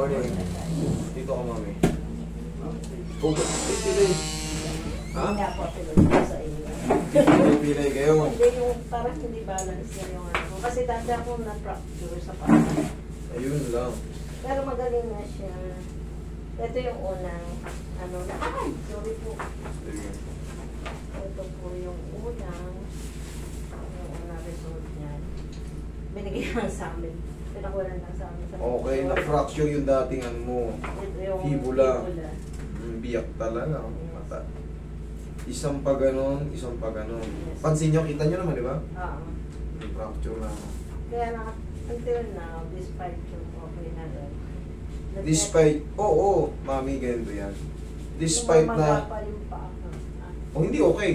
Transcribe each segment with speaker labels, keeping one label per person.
Speaker 1: morning. Dito ka, mami. Oh, pilay. Ha?
Speaker 2: Hindi nga po, pilay sa inyo.
Speaker 1: Pilay kayo.
Speaker 2: Hindi yung parang hindi balance na yung ano. Kasi dati ako na-fracture sa paa.
Speaker 1: Ayun lang.
Speaker 2: Pero magaling na siya. Ito yung unang, ano na, ay, sorry po.
Speaker 1: Sige.
Speaker 2: Ito po yung unang result niya. Binigay lang sa amin. Pinakulan lang sa amin.
Speaker 1: Okay, na-fracture yung dating ano mo.
Speaker 2: Ito yung
Speaker 1: Fibula.
Speaker 2: fibula.
Speaker 1: Biyak talaga ang mata. Isang pa ganon, isang pa ganon.
Speaker 2: Yes.
Speaker 1: Pansin nyo, kita nyo naman, di ba?
Speaker 2: Oo.
Speaker 1: Yung fracture na.
Speaker 2: Kaya na, until now, despite yung okay na rin.
Speaker 1: Despite, oo, mami, ganito yan. Despite
Speaker 2: yung
Speaker 1: na,
Speaker 2: magpapa yung paa ko.
Speaker 1: hindi okay.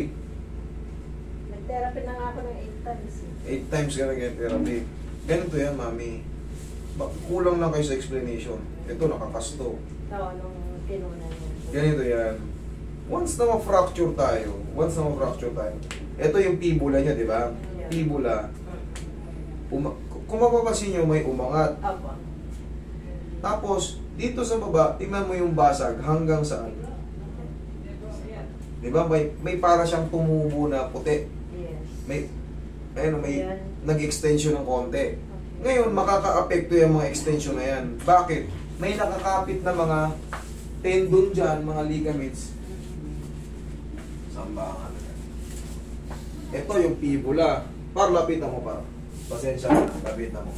Speaker 2: Nag-therapy na nga ako ng 8 times.
Speaker 1: 8 times ka nag-therapy. Ganito yan, mami. Kulang lang kayo sa explanation. Ito, nakakasto.
Speaker 2: Oo, nung kinunan niya.
Speaker 1: Ganito yan. Once na ma-fracture tayo, ito yung fibula niya, di ba?
Speaker 2: Yeah.
Speaker 1: Fibula. Kung mapapansin nyo, may umangat.
Speaker 2: Opo.
Speaker 1: Tapos, dito sa baba, tingnan mo yung basag hanggang saan. Di ba? May para siyang tumubo na puti.
Speaker 2: Yes.
Speaker 1: May
Speaker 2: Ayan.
Speaker 1: nag-extension ng konti. Ngayon, makaka-apekto yung mga extension na yan. Bakit? May nakakapit na mga tendon dyan, mga ligaments. Sambangan. Ito yung fibula. Lapitan mo pa. Pasensya na, lapitan mo.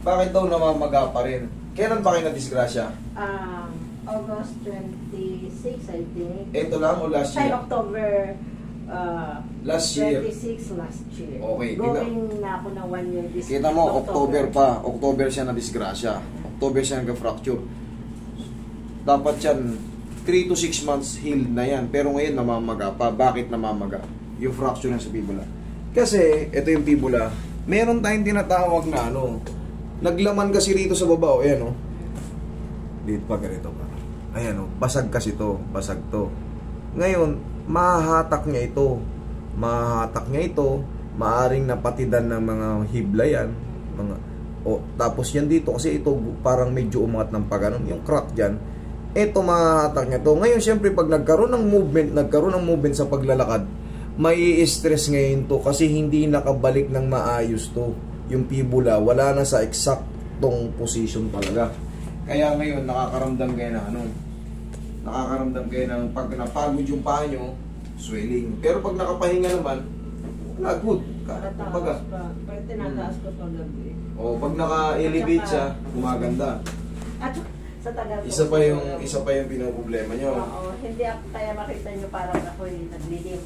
Speaker 1: Bakit daw namamaga pa rin? Kailan ba kayo na-disgrasya?
Speaker 2: August 26, I think.
Speaker 1: Ito lang o last
Speaker 2: Ay,
Speaker 1: year?
Speaker 2: October
Speaker 1: Last year.
Speaker 2: 26 last year.
Speaker 1: Okay,
Speaker 2: Going na ako ng 1 year this
Speaker 1: Kita mo, October pa. October siya na-disgrasya. October siya nag-fracture. Dapat yan, 3 to 6 months healed na yan. Pero ngayon namamaga pa. Bakit namamaga? Yung fracture ng sa fibula. Kasi, ito yung fibula. Meron tayong tinatawag na ano. Naglaman kasi rito sa baba. O, ayan o. Dito pa ganito pa. Ayan o. Basag kasi to. Basag to. Ngayon, mahahatak niya ito. Mahahatak niya ito. Maaring napatidan ng mga hibla yan. Tapos yan dito. Kasi ito parang medyo umangat ng pagano'n. Yung crack dyan. Ito mahahatak niya to. Ngayon, syempre, pag nagkaroon ng movement sa paglalakad, may stress ngayon to kasi hindi nakabalik ng maayos to. Yung fibula, wala na sa eksaktong position talaga. Kaya ngayon, nakakaramdam kayo na ano, nakakaramdam kayo ng pag napagod yung paa nyo, swelling. Pero pag nakapahinga naman, wala, good. Kumbaga.
Speaker 2: Pag tinataas ko pag gabi.
Speaker 1: O, pag naka-elevate siya, gumaganda.
Speaker 2: At sa tagal ko.
Speaker 1: Isa pa yung pinoproblema nyo.
Speaker 2: Oo, hindi ako kaya makita nyo parang ako yung naglilim.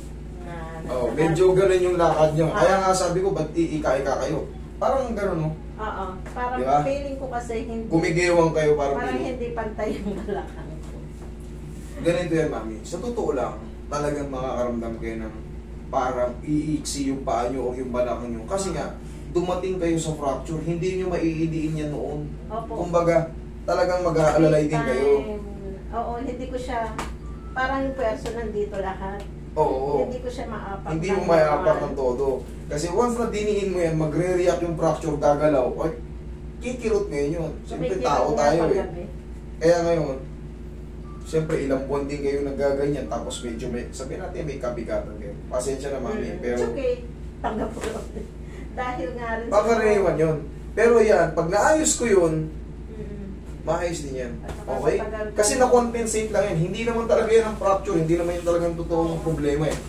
Speaker 1: Medyo ganun yung lakad nyo. Kaya nga sabi ko, ba't iika-ika kayo? Parang ganun, no?
Speaker 2: Oo, parang
Speaker 1: diba?
Speaker 2: feeling ko kasi hindi.
Speaker 1: Kumigewang kayo parang
Speaker 2: hindi pantay yung balakang ko.
Speaker 1: Ganito yan, mami. Sa totoo lang, talagang makakaramdam kayo ng parang iiksi yung paa nyo o yung balakang nyo. Kasi nga, dumating kayo sa fracture, hindi nyo maiidiin yan noon.
Speaker 2: Opo.
Speaker 1: Kumbaga, talagang mag-aalalay din kayo.
Speaker 2: Oo, hindi ko siya, parang yung pwerso nandito lahat.
Speaker 1: Oo.
Speaker 2: Hindi ko siya maapak.
Speaker 1: Hindi mo maiapak ng todo. Kasi once na diniin mo yan, magre-react yung fracture, gagalaw, ay, kikirot ngayon yun. Siyempre, tao tayo eh. Kaya ngayon, siyempre, ilang buwan din kayo nagaganyan, tapos medyo sabihin natin may kabigatan kayo. Pasensya na, mami, pero...
Speaker 2: It's okay. Tanggap ko. Dahil nga rin...
Speaker 1: Pagkarewan yun. Pero yan, pag naayos ko yun, maayos din yan. Okay? Kasi na-compensate lang yan. Hindi naman talaga yan ang fracture. Hindi naman yan talagang totoong problema eh.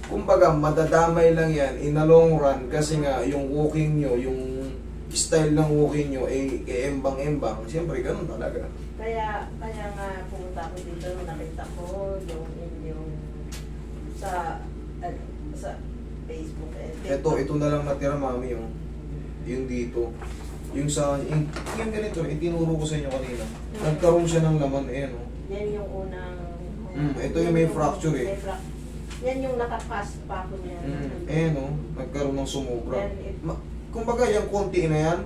Speaker 1: Kumbaga, madadamay lang yan in a long run kasi nga yung walking nyo, yung style ng walking nyo, embang-embang. Siyempre, ganun talaga.
Speaker 2: Kaya nga pumunta ko dito nung nakita ko yung sa Facebook.
Speaker 1: Ito na lang natira, mami, yung dito. Yung ganito, itinuro ko sa inyo kanina. Nagkaroon siya ng laman, ayan o.
Speaker 2: Yan yung unang...
Speaker 1: ito yung may fracture eh.
Speaker 2: Yan yung nakapast pa ako niya.
Speaker 1: Ayan o, nagkaroon ng sumobra. Kumbaga, yung konti na yan,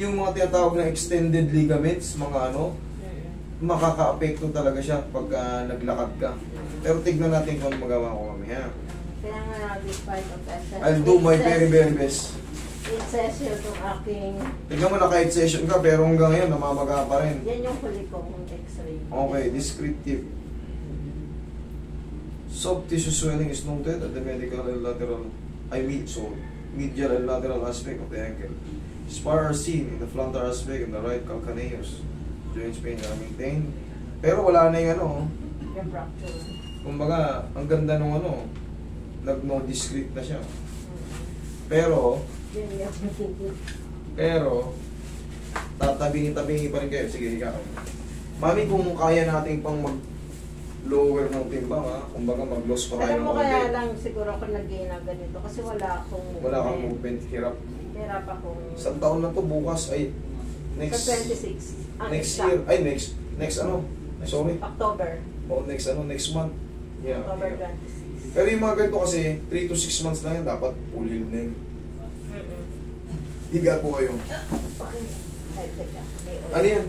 Speaker 1: yung mga tinatawag na extended ligaments, mga ano, makaka-apekto talaga siya pag naglakad ka. Pero tignan natin kung magawa ko mamaya.
Speaker 2: Kaya nga, despite of that,
Speaker 1: I'll do my very very best.
Speaker 2: It session ng aking...
Speaker 1: Tingnan mo, naka-8 session ka, pero hanggang ngayon, namamaga pa rin.
Speaker 2: Yan yung huli kong x-ray.
Speaker 1: Okay, descriptive. Soft tissue swelling is noted at the medial and lateral, medial and lateral aspect of the ankle. Spar are seen in the frontal aspect and the right calcaneus. Joints pain are maintained. Pero wala na yung ano,
Speaker 2: Yung fracture.
Speaker 1: kumbaga, ang ganda nung ano, nag-no discrete na siya. Pero,
Speaker 2: Yun yung
Speaker 1: pero, tatabingin-tabingin pa rin kayo. Sige, ikaw. Mami, kung kaya natin pang mag-lower ng timbang, ha? Kumbaga, mag-loss pa tayo
Speaker 2: Alam
Speaker 1: ng
Speaker 2: mo
Speaker 1: konti.
Speaker 2: kaya lang siguro ako nag-gain na ganito kasi wala akong
Speaker 1: Wala kang movement, hirap.
Speaker 2: Hirap akong...
Speaker 1: Isang taon na to, bukas ay next
Speaker 2: Sa 26. Ang
Speaker 1: next
Speaker 2: exact.
Speaker 1: year, ay next ano? Sorry.
Speaker 2: October.
Speaker 1: O next month. Yeah.
Speaker 2: October
Speaker 1: yeah.
Speaker 2: 26.
Speaker 1: Pero yung mga ganito kasi 3 to 6 months lang yan, dapat full healed na yun. Higa po kayo.
Speaker 2: Okay. Ay, teka. May oil.
Speaker 1: Ano yan?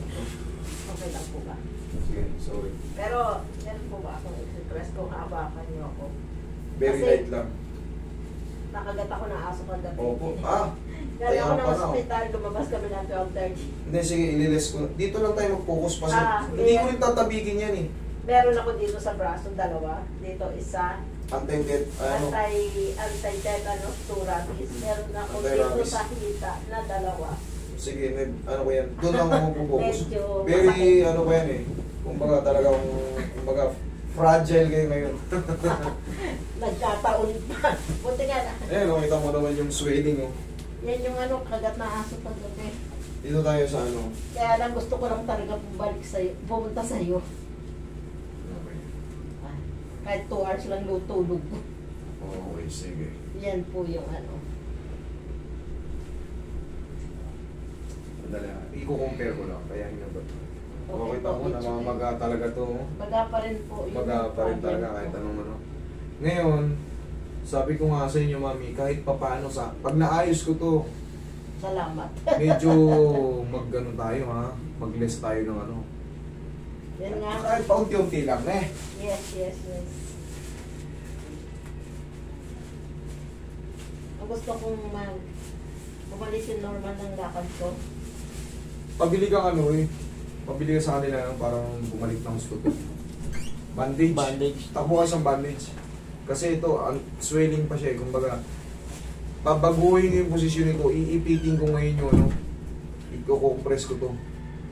Speaker 2: Okay lang po ba?
Speaker 1: Sige, sorry.
Speaker 2: Pero, meron po ba akong express kung hawakan niyo ako?
Speaker 1: Very
Speaker 2: Kasi-
Speaker 1: light lang.
Speaker 2: Nakagat ako ng aso kagabi.
Speaker 1: Opo. Ah!
Speaker 2: Galing ako
Speaker 1: Kaya
Speaker 2: ng
Speaker 1: pala, oh.
Speaker 2: hospital, lumabas kami ng 12:30.
Speaker 1: Hindi, sige, ililis ko. Dito lang tayo mag-focus pa sa...
Speaker 2: Ah,
Speaker 1: Hindi
Speaker 2: yeah.
Speaker 1: ko rin tatabigin yan eh.
Speaker 2: Meron ako dito sa braso, dalawa. Dito isa.
Speaker 1: Anti-death, ano?
Speaker 2: Anti-tetanus, 2 rabies. Meron ako dito
Speaker 1: Anti-rabies.
Speaker 2: sa hita na dalawa.
Speaker 1: Sige, ano ko yan. Doon lang ako mag-focus.
Speaker 2: Medyo
Speaker 1: Very,
Speaker 2: masakit.
Speaker 1: ano ko yan eh. Kumbaga talagang, kumbaga, fragile kayo ngayon.
Speaker 2: Nagkataon pa. Buti nga na.
Speaker 1: Eh, nakita mo naman yung swelling oh.
Speaker 2: Yan yung ano, kagat na aso kagabi.
Speaker 1: Dito tayo sa ano.
Speaker 2: Kaya lang gusto ko lang talaga bumalik sa'yo, pumunta sa'yo.
Speaker 1: Okay.
Speaker 2: Kahit 2 hours lang tulog.
Speaker 1: Okay, sige.
Speaker 2: Yan po yung ano.
Speaker 1: Madali. I-compare ko lang. Kaya nga ba?
Speaker 2: Okay
Speaker 1: Kita
Speaker 2: po,
Speaker 1: mo,
Speaker 2: medyo
Speaker 1: namamaga talaga to. Oh.
Speaker 2: Baga pa rin po. Yun
Speaker 1: Baga
Speaker 2: yung
Speaker 1: pa rin
Speaker 2: problem
Speaker 1: talaga
Speaker 2: ko.
Speaker 1: kahit anong ano. Ngayon, sabi ko nga sa inyo, mami, kahit papaano sa... Pag naayos ko to,
Speaker 2: Salamat.
Speaker 1: medyo mag-ano tayo ha. Mag-less tayo ng ano.
Speaker 2: Yan nga.
Speaker 1: Kahit paunti-unti lang eh.
Speaker 2: Yes, yes, yes. Ang gusto kong bumalik yung normal ng lakad ko.
Speaker 1: Pabili kang ano eh. Pabili ka sa kanila ng parang bumalik ng gusto to. Bandage.
Speaker 3: Bandage.
Speaker 1: Takbo ka isang bandage. Kasi ito, ang swelling pa siya eh. Kumbaga, babaguhin yung posisyon nito. Iipitin ko ngayon yung ano. I-compress ko to.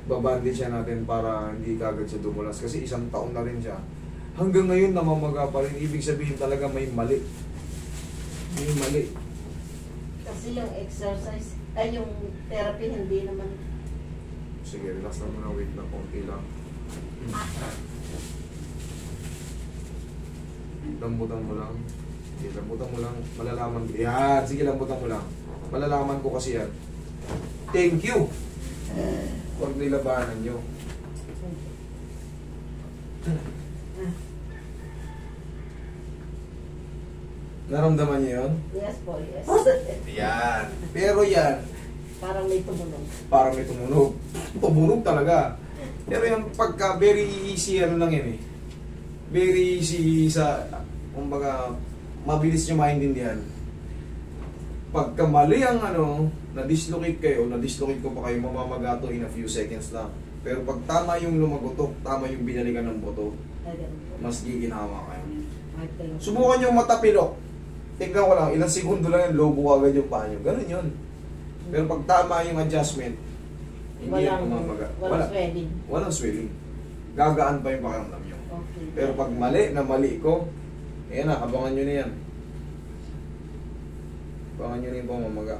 Speaker 1: Babandage siya natin para hindi kagad siya dumulas. Kasi isang taon na rin siya. Hanggang ngayon namamaga pa rin. Ibig sabihin talaga may mali. May mali.
Speaker 2: Kasi yung exercise, ay yung therapy hindi naman.
Speaker 1: Sige, relax na muna. Wait na konti lang. Lambutan mo lang. Sige, lambutan mo lang. Malalaman ko. Yan. Sige, lambutan mo lang. Malalaman ko kasi yan. Thank you. Huwag nilabanan nyo. Naramdaman niyo yun?
Speaker 2: Yes po, yes.
Speaker 1: Yan. Pero yan,
Speaker 2: Parang may tumunog.
Speaker 1: parang may tumunog. Tumunog talaga. Pero yung pagka very easy, ano lang yan eh. Very easy sa, kumbaga, mabilis nyo maintindihan. Pagka mali ang ano, na-dislocate kayo, na-dislocate ko pa kayo, mamamagato in a few seconds lang. Pero pag tama yung lumagotok, tama yung binalikan ng boto,
Speaker 2: Ay, ganun po.
Speaker 1: mas giginawa kayo.
Speaker 2: Ay, ganun.
Speaker 1: Subukan nyo matapilok. Tingnan ko lang, ilang segundo lang yung lobo agad yung paa nyo. Ganun yun. Pero pag tama yung adjustment, hindi yan mamaga.
Speaker 2: Walang swelling.
Speaker 1: Walang swelling. Gagaan pa yung pakiramdam nyo.
Speaker 2: Okay.
Speaker 1: Pero pag mali na mali ko, ayan na, abangan nyo na yan. Abangan nyo na yung pamamaga.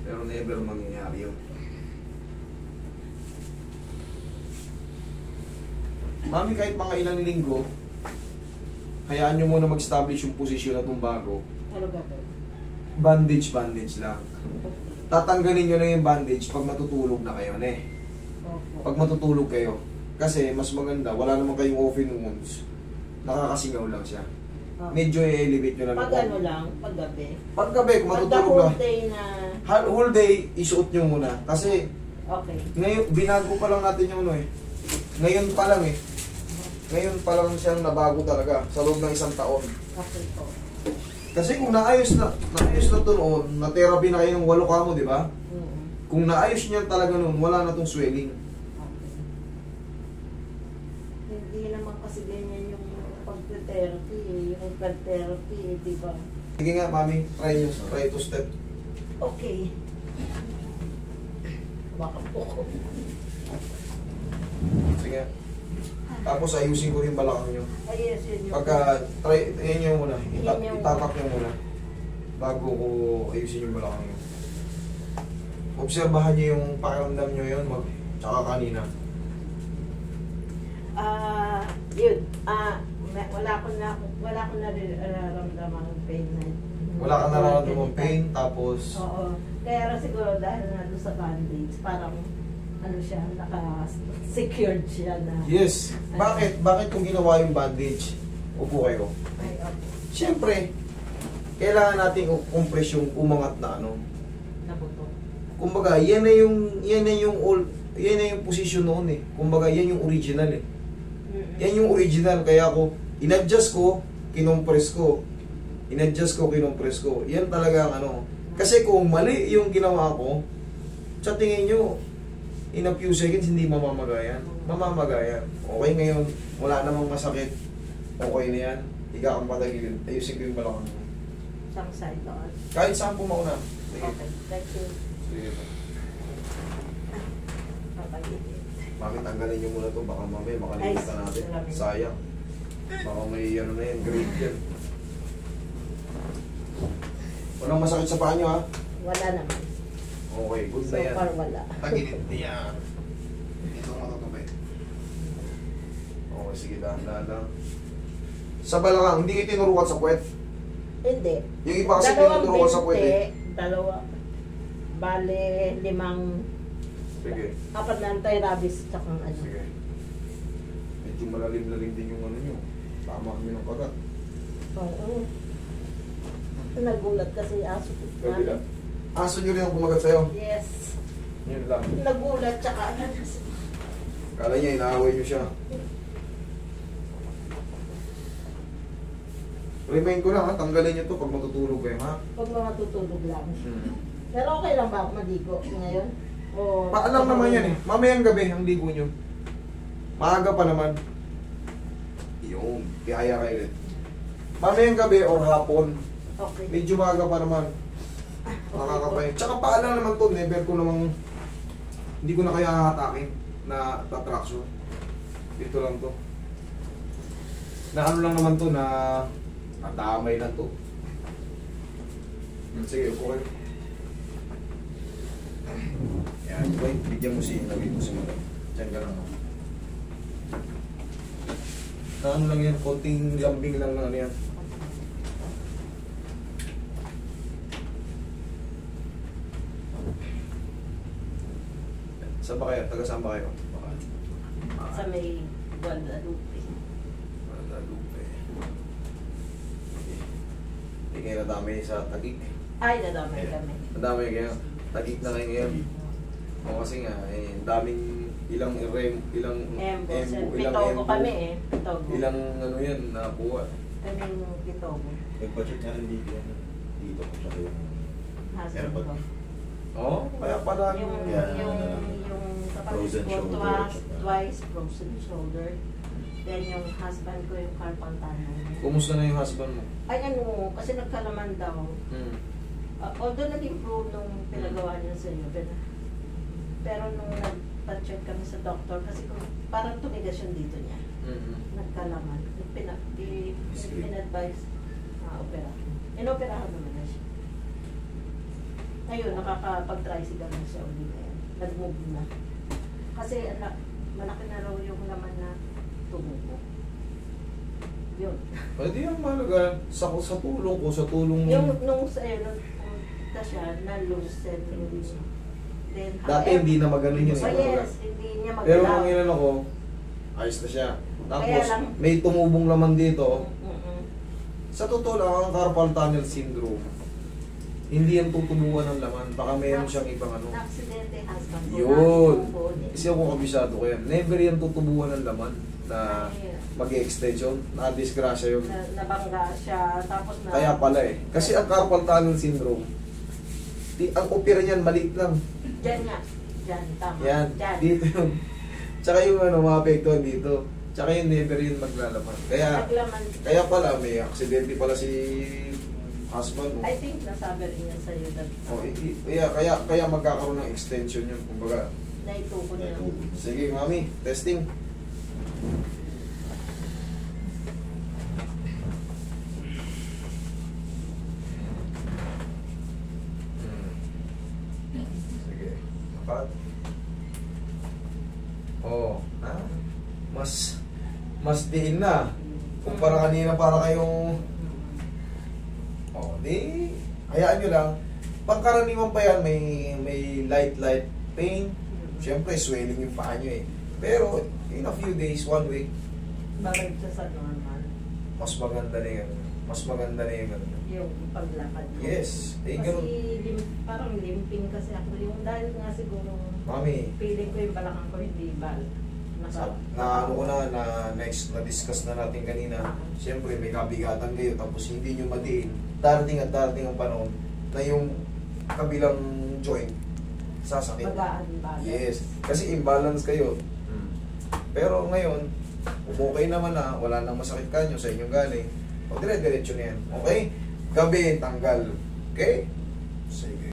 Speaker 1: Pero never mangyayari yun. Mami, kahit mga ilang linggo, hayaan nyo muna mag-establish yung posisyon na itong bago.
Speaker 2: Ano gagawin?
Speaker 1: Bandage lang. Tatanggalin nyo na yung bandage pag matutulog na kayo, ne?
Speaker 2: Opo.
Speaker 1: Pag matutulog kayo. Kasi mas maganda, wala naman kayong open wounds. Nakakasingaw lang siya.
Speaker 2: Ah.
Speaker 1: Medyo i-elevate nyo lang.
Speaker 2: Pag ano lang, pag gabi.
Speaker 1: Pag gabi, kung
Speaker 2: Pag the
Speaker 1: matutulog
Speaker 2: whole
Speaker 1: na.
Speaker 2: day na,
Speaker 1: Whole day, isuot nyo muna. Kasi
Speaker 2: okay.
Speaker 1: ngayon, binago pa lang natin yung ano eh. Ngayon pa lang eh. Ngayon pa lang siyang nabago talaga sa loob ng isang taon.
Speaker 2: Okay po.
Speaker 1: Kasi kung naayos na to noon, na-therapy na kayo ng 8 kamo, di ba? Kung naayos niya talaga noon, wala na tong swelling.
Speaker 2: Hindi naman kasi ganyan yung pag-therapy, yung pag-therapy, di ba?
Speaker 1: Sige nga, mami, try to step.
Speaker 2: Okay. Baka po.
Speaker 1: Sige. Tapos ayusin ko rin balakang nyo.
Speaker 2: Ay, yes, yun yung...
Speaker 1: Pagka, try, ayan nyo muna.
Speaker 2: Yan yung-
Speaker 1: Itapak nyo muna. Bago ko ayusin yung balakang nyo. Obserbahan nyo yung pakiramdam nyo yun, tsaka kanina.
Speaker 2: Yun. Wala ko na nararamdaman ng pain na.
Speaker 1: Wala ka nararamdaman pain, tapos...
Speaker 2: Oo. Kaya rin siguro dahil na doon sa bandage, parang ano siya, naka-secured siya na.
Speaker 1: Yes. Bakit? Bakit kung ginawa yung bandage? Upo kayo.
Speaker 2: Ay, okay.
Speaker 1: Siyempre, kailangan natin compress yung umangat na ano.
Speaker 2: Nabuto.
Speaker 1: Kumbaga, yan na yung position noon eh. Kumbaga, yan yung original eh. Yan yung original, kaya ako in-adjust ko, kinompress ko. In-adjust ko, kinompress ko. Yan talaga ang ano. Kasi kung mali yung ginawa ko, sa tingin nyo, in a few seconds, hindi mamamagayan. Mamamagayan. Okay ngayon, wala namang masakit. Okay na yan. Higa kang patagilid. Ayusin ko yung balakang mo.
Speaker 2: Isang side doon.
Speaker 1: Kahit saan pumauna. Sige.
Speaker 2: Okay, thank you.
Speaker 1: Sige.
Speaker 2: Papagilid.
Speaker 1: Mami, tanggalin nyo muna to. Baka mamaya makalimutan natin.
Speaker 2: salamin.
Speaker 1: Sayang. Baka may ano na yan, grade yan. Walang masakit sa paa nyo ha?
Speaker 2: Wala naman.
Speaker 1: Okay, good
Speaker 2: So
Speaker 1: na yan.
Speaker 2: far, wala.
Speaker 1: Tagilid yan. Ito ang matutubi. Okay, sige, dahan-dahan lang. Sa balakang, hindi kayo tinurukan sa puwet.
Speaker 2: Hindi.
Speaker 1: Yung iba kasi tinuturukan sa puwet eh.
Speaker 2: Dalawa. Bale, 5.
Speaker 1: Sige,
Speaker 2: 4 na anti-rabies tsaka ano.
Speaker 1: sige. Medyo malalim-lalim din yung ano nyo. Tama kami ng kagat.
Speaker 2: Oo. Nagulat kasi aso ko.
Speaker 1: Kabila. Aso nyo rin ang kumagat sa'yo.
Speaker 2: Yes.
Speaker 1: Yun lang.
Speaker 2: Nagulat tsaka ano.
Speaker 1: Kala niya, inaaway nyo siya. Remind ko lang ha, tanggalin nyo to pag matutulog kayo ha.
Speaker 2: Pag mga tutulog lang. Pero okay lang ba ako maligo ngayon? O,
Speaker 1: Paalam naman yan eh. Mamayang gabi ang ligo nyo. Maaga pa naman. Yung, ihaya kayo ulit. Mamayang gabi o hapon.
Speaker 2: Okay.
Speaker 1: Medyo maaga pa naman. Nakakapay. Tsaka paalam naman to, never ko namang hindi ko na kaya hahatakin na traction. Dito lang to. Na ano lang naman to na damay lang to. Sige, upo kayo. Yan, boy, bigyan mo si Lagay mo si Mara. Diyan ka lang. Na ano lang yan, konting lambing lang na ano yan. Saan ba kayo? Taga saan ba kayo?
Speaker 2: Sa may Guadalupe.
Speaker 1: Guadalupe. Hindi kayo nadamay sa Taguig.
Speaker 2: Ay, nadamay kami.
Speaker 1: Nadamay kayo. Taguig na kayo ngayon. O kasi nga, daming ilang
Speaker 2: Embo.
Speaker 1: ilang
Speaker 2: Pitogo
Speaker 1: embo.
Speaker 2: kami eh. Pitogo.
Speaker 1: Ilang ano yan, nakuha.
Speaker 2: Kaming Pitogo.
Speaker 3: Nag-budget nga rin dito yan. Dito ko siya yung
Speaker 2: Husband
Speaker 3: Airpod.
Speaker 2: ko.
Speaker 1: Oo, kaya pala
Speaker 2: Yung
Speaker 3: Yeah.
Speaker 2: kapatid
Speaker 3: Frozen
Speaker 2: ko
Speaker 3: shoulder.
Speaker 2: twice frozen shoulder. Then yung husband ko yung carpal tunnel.
Speaker 1: Kumusta na yung husband mo?
Speaker 2: Ay ano, kasi nagkalaman daw.
Speaker 1: Hmm.
Speaker 2: Although nag-improve nung pinagawa niya sa iyo. Pero nung nag-check kami sa doctor, kasi parang tumigas yung dito niya. Nagkalaman. Pin-advise opera. Inoperahan naman na siya. Ngayon, nakakapag-tricycle na siya ulit ngayon. Nag-move na. Kasi malaki na raw yung laman na tumubo. Yun.
Speaker 1: Pwede yung mahalaga sa tulong ko, sa tulong mo.
Speaker 2: Yung nung sa'yo, nung pumunta siya, na-loosen yung... Then,
Speaker 1: Dati hindi na maganon yun.
Speaker 2: Oh, yes, hindi niya
Speaker 1: Pero
Speaker 2: magalaw.
Speaker 1: kung ilan ako, ayos na siya. Tapos,
Speaker 2: Kaya lang-
Speaker 1: may tumubong laman dito.
Speaker 2: Mm-mm.
Speaker 1: Sa totoo lang, ang carpal tunnel syndrome, hindi yan tutuluan ng laman. Baka mayroon siyang ibang ano.
Speaker 2: Na-aksidente husband ko.
Speaker 1: Yun.
Speaker 2: Nakitubo din.
Speaker 1: Kasi ako kabisado ko yan. Never yan tutubuhan ng laman na mag-extension. Na-disgrasya yun.
Speaker 2: Nabangga siya, tapos na...
Speaker 1: Kaya pala eh. Kasi ang carpal tunnel syndrome, ang opera niyan maliit lang.
Speaker 2: Diyan nga. Diyan, tama.
Speaker 1: Yan,
Speaker 2: Diyan.
Speaker 1: dito yun. Tsaka yung maapektuhan dito. Tsaka yung never yun maglalaman.
Speaker 2: Naglaman.
Speaker 1: Kaya pala, may aksidente pala si husband mo.
Speaker 2: I think nasabi rin niya sa'yo that
Speaker 1: Kaya magkakaroon ng extension yun. Kumbaga,
Speaker 2: naituko niya.
Speaker 1: sige mami, testing. Sige. Dapat. Oh, ha? Mas diin na. Kumpara kanina para kayong di hayaan nyo lang. Pangkaraniwan pa yan, may light pain. Siyempre, swelling yung paa nyo eh. Pero, in a few days, 1 week,
Speaker 2: Babalik siya sa normal.
Speaker 1: mas maganda na yun. Mas maganda na yun.
Speaker 2: Yung paglakad ko.
Speaker 1: Yes. Eh,
Speaker 2: Kasi
Speaker 1: ganun.
Speaker 2: parang limping kasi ako. Yung dahil nga siguro,
Speaker 1: Mami,
Speaker 2: feeling ko yung balakang ko hindi bal.
Speaker 1: na ano ko na-discuss na natin kanina. Siyempre, may kabigatan kayo, tapos hindi nyo madiin. Darating at darating ang panahon na yung kabilang joint sasakit.
Speaker 2: Mag-a-unbalance.
Speaker 1: Yes. Kasi imbalance kayo. Pero ngayon, okay naman na, wala nang masakit kanyo sa inyong galing. O dire-diretso na yan. Okay? Gabi, tanggal. Okay? Sige.